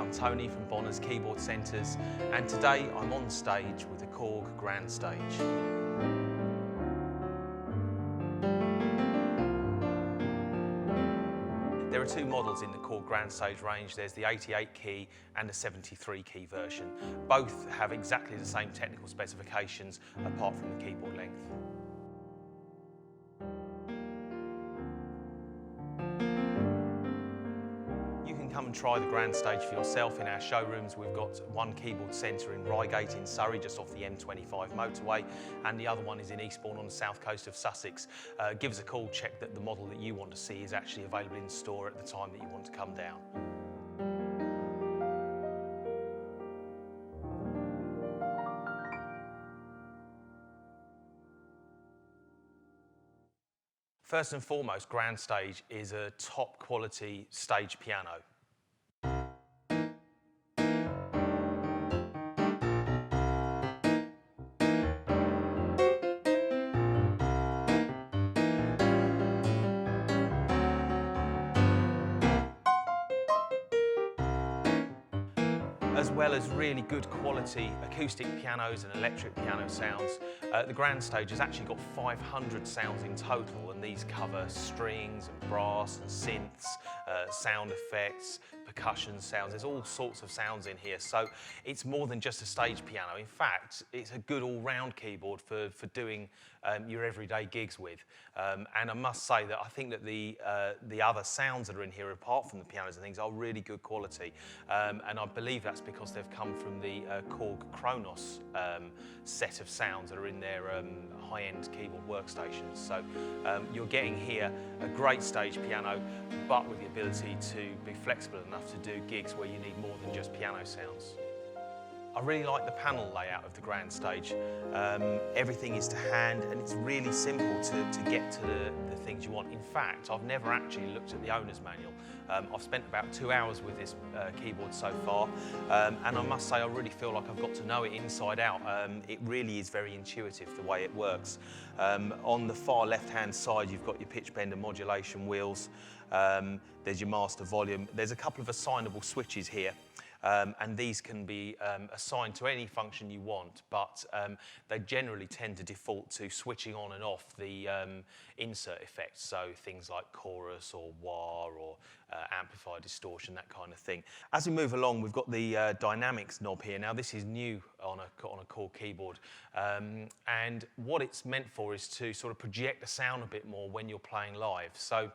I'm Tony from Bonner's Keyboard Centres, and today I'm on stage with the Korg Grandstage. There are two models in the Korg Grandstage range. There's the 88 key and the 73 key version. Both have exactly the same technical specifications apart from the keyboard length. Come and try the Grandstage for yourself in our showrooms. We've got one keyboard centre in Reigate in Surrey, just off the M25 motorway, and the other one is in Eastbourne on the south coast of Sussex. Give us a call, check that the model that you want to see is actually available in store at the time that you want to come down. First and foremost, Grandstage is a top quality stage piano. As well as really good quality acoustic pianos and electric piano sounds. The Grandstage has actually got 500 sounds in total, and these cover strings and brass and synths, sound effects, percussion sounds. There's all sorts of sounds in here, so it's more than just a stage piano. In fact, it's a good all-round keyboard for doing your everyday gigs with. And I must say that I think that the other sounds that are in here, apart from the pianos and things, are really good quality. And I believe that's because they've come from the Korg Kronos set of sounds that are in their high-end keyboard workstations. So you're getting here a great stage piano, but with the ability to be flexible enough to do gigs where you need more than just piano sounds. I really like the panel layout of the Grandstage. Everything is to hand, and it's really simple to get to the things you want. In fact, I've never actually looked at the owner's manual. I've spent about 2 hours with this keyboard so far, and I must say I really feel like I've got to know it inside out. It really is very intuitive the way it works. On the far left-hand side, you've got your pitch bender modulation wheels. There's your master volume. There's a couple of assignable switches here. And these can be assigned to any function you want, but they generally tend to default to switching on and off the insert effects, so things like chorus or wah or amplifier distortion, that kind of thing. As we move along, we've got the dynamics knob here. Now, this is new on a Korg keyboard, and what it's meant for is to sort of project the sound a bit more when you're playing live. So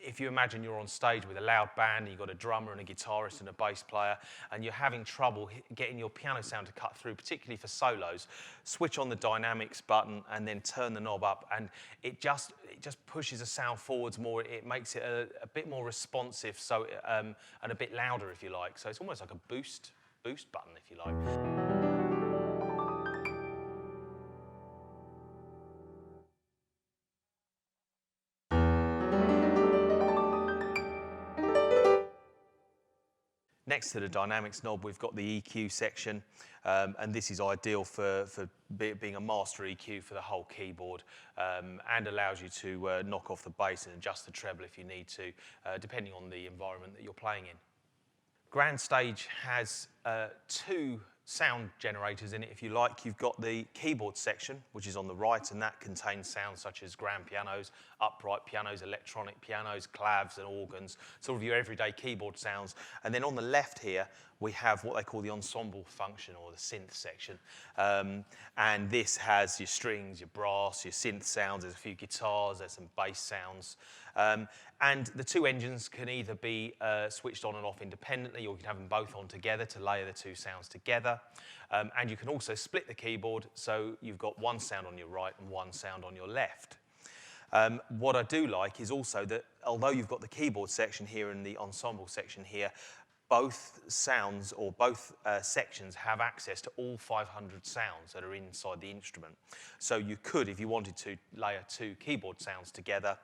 if you imagine you're on stage with a loud band, and you've got a drummer and a guitarist and a bass player, and you're having trouble getting your piano sound to cut through, particularly for solos, switch on the dynamics button and then turn the knob up, and it just pushes the sound forwards more. It makes it a bit more responsive, so and a bit louder, if you like. So it's almost like a boost button, if you like. Next to the dynamics knob, we've got the EQ section, and this is ideal for being a master EQ for the whole keyboard, and allows you to knock off the bass and adjust the treble if you need to, depending on the environment that you're playing in. Grandstage has two sound generators in it, if you like. You've got the keyboard section, which is on the right, and that contains sounds such as grand pianos, upright pianos, electronic pianos, clavs and organs, sort of your everyday keyboard sounds. And then on the left here, we have what they call the ensemble function, or the synth section. And this has your strings, your brass, your synth sounds, there's a few guitars, there's some bass sounds. And the two engines can either be switched on and off independently, or you can have them both on together to layer the two sounds together. And you can also split the keyboard, so you've got one sound on your right and one sound on your left. What I do like is also that although you've got the keyboard section here and the ensemble section here, both sounds, or both sections, have access to all 500 sounds that are inside the instrument. So you could, if you wanted to, layer two keyboard sounds together,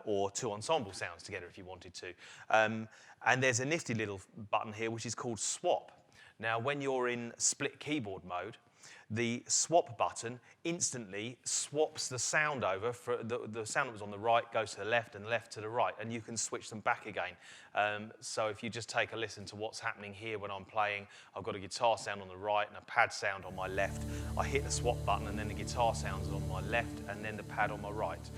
or two ensemble sounds together if you wanted to. And there's a nifty little button here which is called swap. Now, when you're in split keyboard mode, the swap button instantly swaps the sound over. For the sound that was on the right goes to the left and left to the right, and you can switch them back again. So if you just take a listen to what's happening here when I'm playing, I've got a guitar sound on the right and a pad sound on my left. I hit the swap button and then the guitar sound's on my left and then the pad on my right.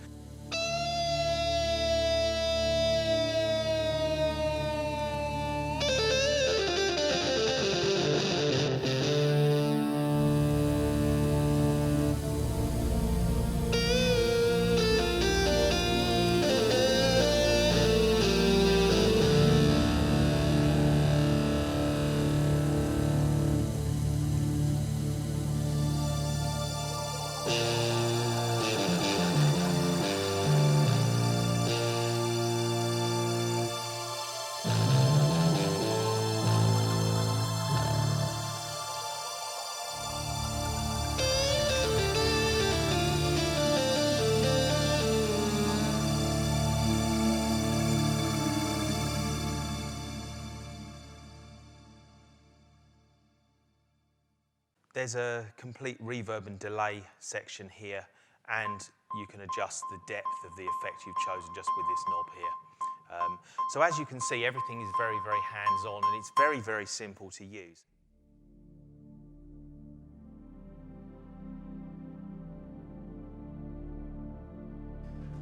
There's a complete reverb and delay section here, and you can adjust the depth of the effect you've chosen just with this knob here. So as you can see, everything is very, very hands-on, and it's very, very simple to use.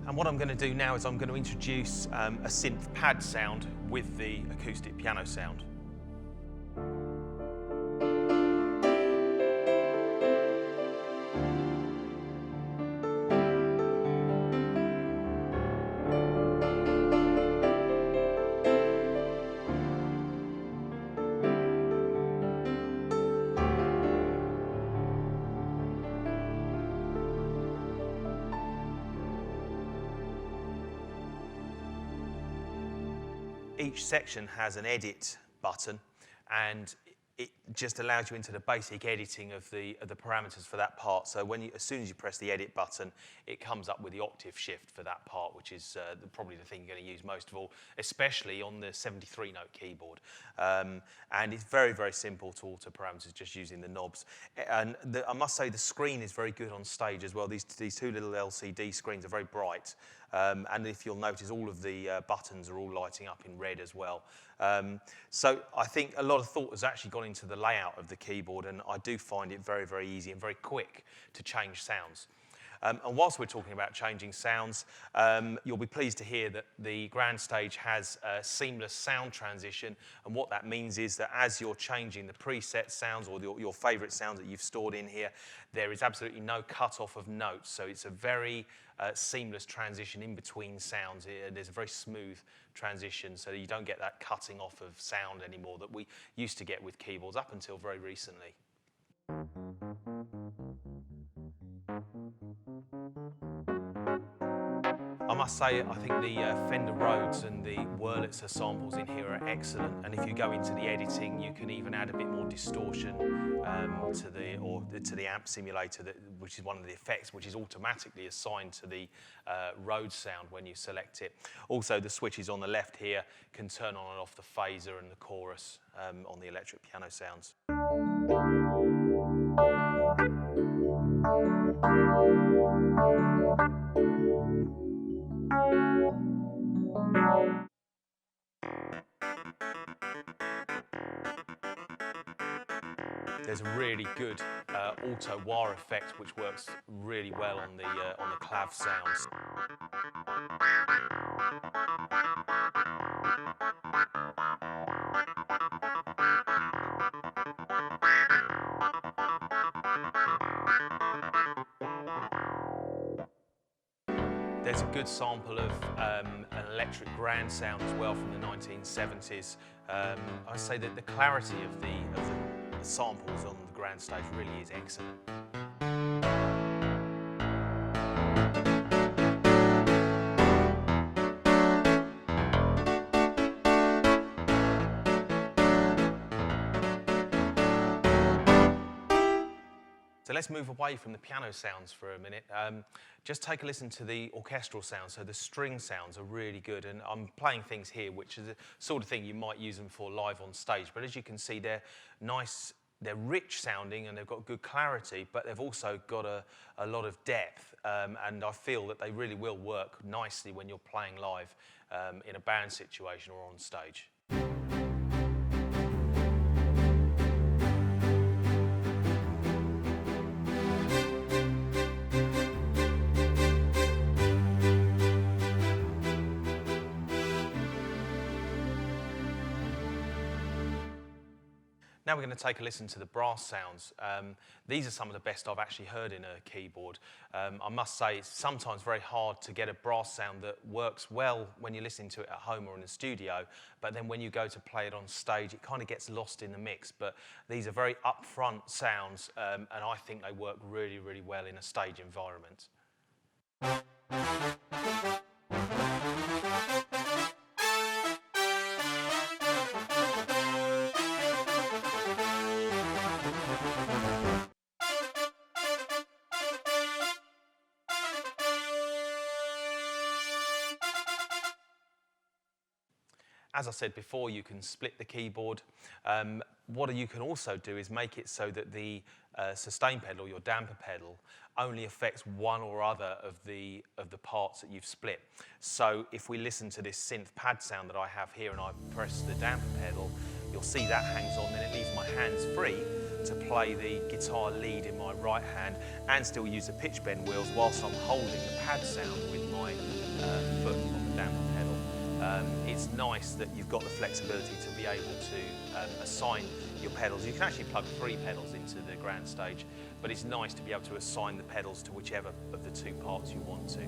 And what I'm going to do now is I'm going to introduce a synth pad sound with the acoustic piano sound. Each section has an edit button, and it just allows you into the basic editing of the parameters for that part. So as soon as you press the edit button, it comes up with the octave shift for that part, which is probably the thing you're going to use most of all, especially on the 73-note keyboard. And it's very, very simple to alter parameters just using the knobs. And I must say the screen is very good on stage as well. These two little LCD screens are very bright. And if you'll notice, all of the buttons are all lighting up in red as well. So I think a lot of thought has actually gone into the layout of the keyboard, and I do find it very, very easy and very quick to change sounds. And whilst we're talking about changing sounds, you'll be pleased to hear that the Grandstage has a seamless sound transition, and what that means is that as you're changing the preset sounds or your favourite sounds that you've stored in here, there is absolutely no cut-off of notes, so it's a very seamless transition in between sounds. There's a very smooth transition, so you don't get that cutting off of sound anymore that we used to get with keyboards up until very recently. I must say, I think the Fender Rhodes and the Wurlitzer samples in here are excellent, and if you go into the editing, you can even add a bit more distortion to the amp simulator, which is one of the effects which is automatically assigned to the Rhodes sound when you select it. Also, the switches on the left here can turn on and off the phaser and the chorus on the electric piano sounds. There's a really good auto wah effect which works really well on the clav sounds. There's a good sample of an electric grand sound as well from the 1970s. I say that the clarity of the samples on the Grandstage really is excellent. So let's move away from the piano sounds for a minute. Just take a listen to the orchestral sounds. So the string sounds are really good, and I'm playing things here which is the sort of thing you might use them for live on stage. But as you can see, they're nice, they're rich sounding, and they've got good clarity, but they've also got a lot of depth, and I feel that they really will work nicely when you're playing live in a band situation or on stage. Now we're going to take a listen to the brass sounds. These are some of the best I've actually heard in a keyboard. I must say it's sometimes very hard to get a brass sound that works well when you're listening to it at home or in the studio, but then when you go to play it on stage, it kind of gets lost in the mix. But these are very upfront sounds, and I think they work really, really well in a stage environment. As I said before, you can split the keyboard. What you can also do is make it so that the sustain pedal, or your damper pedal, only affects one or other of the parts that you've split. So if we listen to this synth pad sound that I have here and I press the damper pedal, you'll see that hangs on, then it leaves my hands free to play the guitar lead in my right hand and still use the pitch bend wheels whilst I'm holding the pad sound with my foot on the damper pedal. It's nice that you've got the flexibility to be able to assign your pedals. You can actually plug 3 pedals into the Grandstage, but it's nice to be able to assign the pedals to whichever of the 2 parts you want to.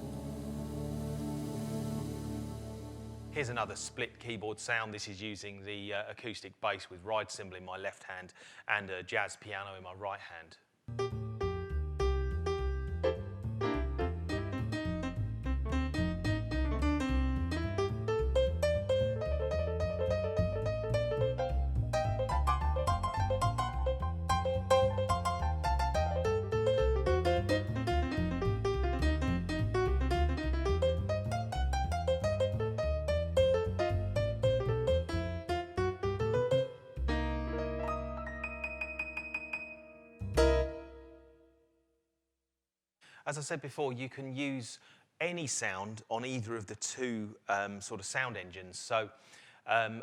Here's another split keyboard sound. This is using the acoustic bass with ride cymbal in my left hand and a jazz piano in my right hand. As I said before, you can use any sound on either of the 2 sort of sound engines. So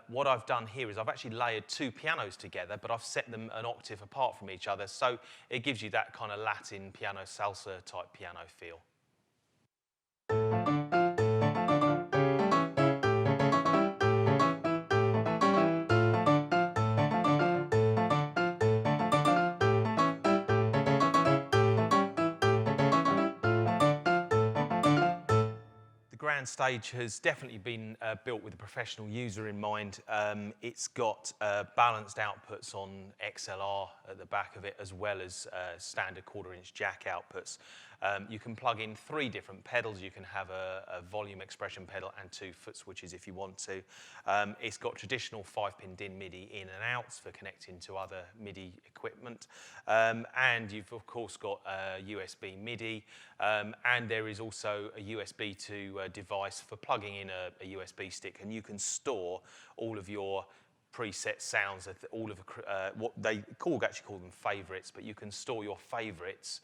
what I've done here is I've actually layered 2 pianos together, but I've set them an octave apart from each other. So it gives you that kind of Latin piano salsa type piano feel. Grandstage has definitely been built with a professional user in mind. It's got balanced outputs on XLR at the back of it, as well as standard 1/4-inch jack outputs. You can plug in 3 different pedals. You can have a volume expression pedal and 2 foot switches if you want to. It's got traditional 5-pin DIN MIDI in and outs for connecting to other MIDI equipment. And you've of course got USB MIDI, and there is also a USB to device for plugging in a USB stick, and you can store all of your preset sounds, all of what Korg actually call them favorites, but you can store your favorites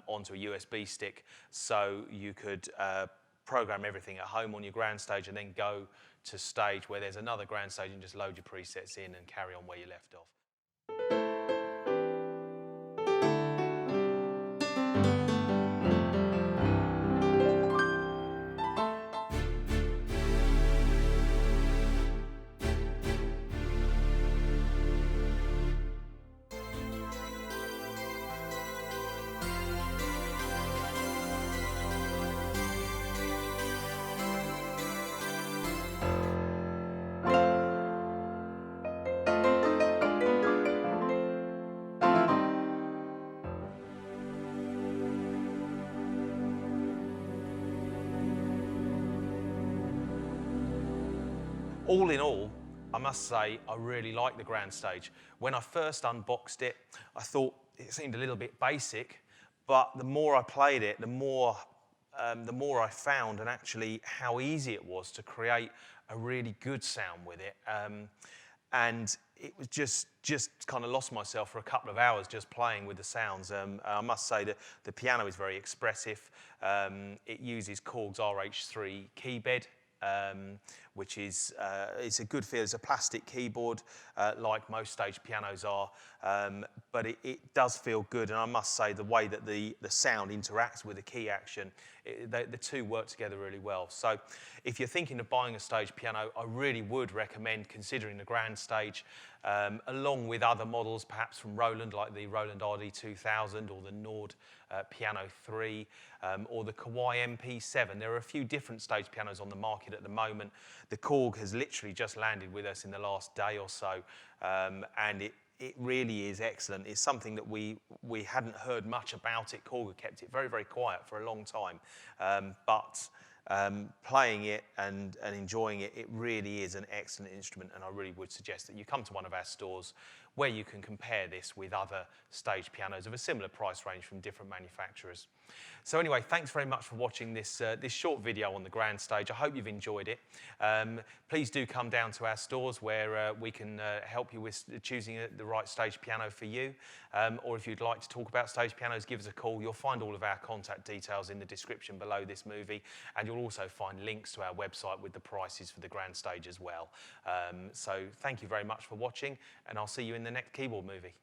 onto a USB stick, so you could program everything at home on your Grandstage and then go to stage where there's another Grandstage and just load your presets in and carry on where you left off. All in all, I must say I really like the Grandstage. When I first unboxed it, I thought it seemed a little bit basic, but the more I played it, the more I found and actually how easy it was to create a really good sound with it. And it was just kind of lost myself for a couple of hours just playing with the sounds. I must say that the piano is very expressive. It uses Korg's RH3 key bed, which is it's a good feel. It's a plastic keyboard, like most stage pianos are, but it does feel good. And I must say the way that the sound interacts with the key action, the two work together really well. So if you're thinking of buying a stage piano, I really would recommend considering the Grandstage, along with other models, perhaps from Roland, like the Roland RD2000 or the Nord Piano 3, or the Kawai MP7. There are a few different stage pianos on the market at the moment. The Korg has literally just landed with us in the last day or so, and it really is excellent. It's something that we hadn't heard much about it. Korg had kept it very, very quiet for a long time, but playing it and enjoying it, it really is an excellent instrument, and I really would suggest that you come to one of our stores where you can compare this with other stage pianos of a similar price range from different manufacturers. So anyway, thanks very much for watching this short video on the Grandstage. I hope you've enjoyed it. Please do come down to our stores where we can help you with choosing the right stage piano for you. Or if you'd like to talk about stage pianos, give us a call. You'll find all of our contact details in the description below this movie, and you'll also find links to our website with the prices for the Grandstage as well. So thank you very much for watching, and I'll see you in the next keyboard movie.